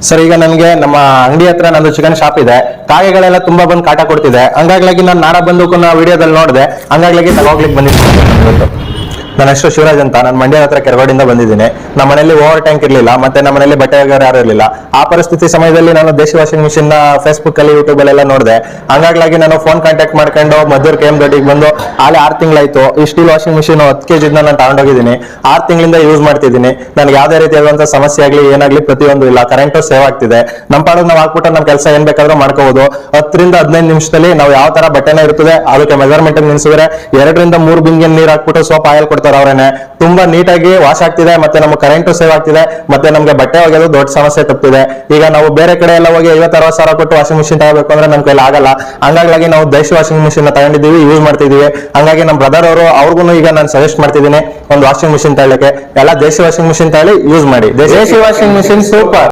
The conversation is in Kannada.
ಸರ್, ಈಗ ನನಗೆ ನಮ್ಮ ಅಂಗಡಿ ಹತ್ರ ನಂದು ಚಿಕನ್ ಶಾಪ್ ಇದೆ. ಕಾಗೆಗಳೆಲ್ಲ ತುಂಬಾ ಬಂದು ಕಾಟ ಕೊಡ್ತಿದೆ. ಹಂಗಾಗ್ಲಾಗಿ ನಾನು ನಾಡ ಬಂದೂಕು ವಿಡಿಯೋದಲ್ಲಿ ನೋಡಿದೆ. ಹಂಗಾಗ್ಲಾಗಿ ತಗೋಗ್ಲಿಕ್ಕೆ ಬಂದಿದ್ದೀನಿ. ನನ್ನ ಹೆಸರು ಶಿವರಾಜ್ ಅಂತ. ನಾನು ಮಂಡ್ಯ ಹತ್ರ ಕೆರಗೋಡಿಂದ ಬಂದಿದ್ದೀನಿ. ನಮ್ಮ ಮನೆಯಲ್ಲಿ ಓವರ್ ಟ್ಯಾಂಕ್ ಇರಲಿಲ್ಲ, ಮತ್ತೆ ನಮ್ಮ ಮನೆಯಲ್ಲಿ ಬಟ್ಟೆ ಒಗೆಯೋರು ಯಾರು ಇರಲಿಲ್ಲ. ಆ ಪರಿಸ್ಥಿತಿ ಸಮಯದಲ್ಲಿ ನಾನು ದೇಶಿ ವಾಷಿಂಗ್ ಮಿಷಿನ್ ಫೇಸ್ಬುಕ್ ಅಲ್ಲಿ ಯೂಟ್ಯೂಬ್ ಅಲ್ಲೆಲ್ಲ ನೋಡಿದೆ. ಹಂಗಾಗ್ಲಾಗಿ ನಾನು ಫೋನ್ ಕಾಂಟ್ಯಾಕ್ಟ್ ಮಾಡ್ಕೊಂಡು ಮದ್ದೂರ್ KM ದೊಡ್ಡಿಗೆ ಬಂದು ಆಲೆ 6 ತಿಂಗಳಾಯ್ತು. ಈ ಸ್ಟೀಲ್ ವಾಷಿಂಗ್ ಮಿಷಿನ್ 10 kg ನಾನು ತಗೊಂಡೋಗಿದ್ದೀನಿ. 6 ತಿಂಗಳಿಂದ ಯೂಸ್ ಮಾಡ್ತಿದ್ದೀನಿ. ನನಗೆ ಯಾವುದೇ ರೀತಿಯಾದಂತಹ ಸಮಸ್ಯೆ ಆಗಲಿ ಏನಾಗ್ಲಿ ಪ್ರತಿಯೊಂದು ಇಲ್ಲ. ಕರೆಂಟು ಸೇವ್ ಆಗ್ತಿದೆ. ನಮ್ಮ ಪಾಡಿಗೆ ನಾವು ಹಾಕ್ಬಿಟ್ಟು ನಮ್ಮ ಕೆಲಸ ಏನ್ ಬೇಕಾದ್ರೂ ಮಾಡ್ಕೋಬಹುದು. 10 ರಿಂದ 15 ನಿಮಿಷದಲ್ಲಿ ನಾವು ಯಾವ ತರ ಬಟ್ಟೆನ ಇರ್ತದೆ ಅದಕ್ಕೆ ಮೆಜರ್ಮೆಂಟ್ ನಿಲ್ಸಿದ್ರೆ 2 ರಿಂದ 3 ಬಿಂದಿಗೆ ನೀರು ಹಾಕ್ಬಿಟ್ಟು ಸೋಪ್ ಆಯಿಲ್ ಕೊಡ್ತಾರೆ ಅವ್ರೇನೆ. ತುಂಬಾ ನೀಟಾಗಿ ವಾಶ್ ಆಗ್ತಿದೆ, ಮತ್ತೆ ನಮ್ಗೆ ಕರೆಂಟು ಸೇವ್ ಆಗ್ತಿದೆ, ಮತ್ತೆ ನಮ್ಗೆ ಬಟ್ಟೆ ಒಗೆಯೋದು ದೊಡ್ಡ ಸಮಸ್ಯೆ ತಪ್ಪಿದೆ. ಈಗ ನಾವು ಬೇರೆ ಕಡೆ ಎಲ್ಲ ಹೋಗಿ 50-60 ಸಾವಿರ ಕೊಟ್ಟು ವಾಷಿಂಗ್ ಮಿಷಿನ್ ತಗೋಬೇಕು ಅಂದ್ರೆ ನಮ್ ಕೈಲಿ ಆಗಲ್ಲ. ಹಂಗಾಗಿ ನಾವು ದೇಶಿ ವಾಷಿಂಗ್ ಮಿಷಿನ್ ತಗೊಂಡಿದ್ದೀವಿ, ಯೂಸ್ ಮಾಡ್ತಿದೀವಿ. ಹಂಗಾಗಿ ನಮ್ಮ ಬ್ರದರ್ ಅವರು ಅವ್ರಿಗೂ ಈಗ ನಾನು ಸಜೆಸ್ಟ್ ಮಾಡ್ತಿದ್ದೀನಿ ಒಂದು ವಾಷಿಂಗ್ ಮಿಷಿನ್ ತಗೊಳ್ಳಕ್ಕೆ. ಎಲ್ಲ ದೇಶಿ ವಾಷಿಂಗ್ ಮಿಷಿನ್ ತಗೊಳ್ಳಿ, ಯೂಸ್ ಮಾಡಿ. ದೇಶಿ ವಾಷಿಂಗ್ ಮಿಷಿನ್ ಸೂಪರ್.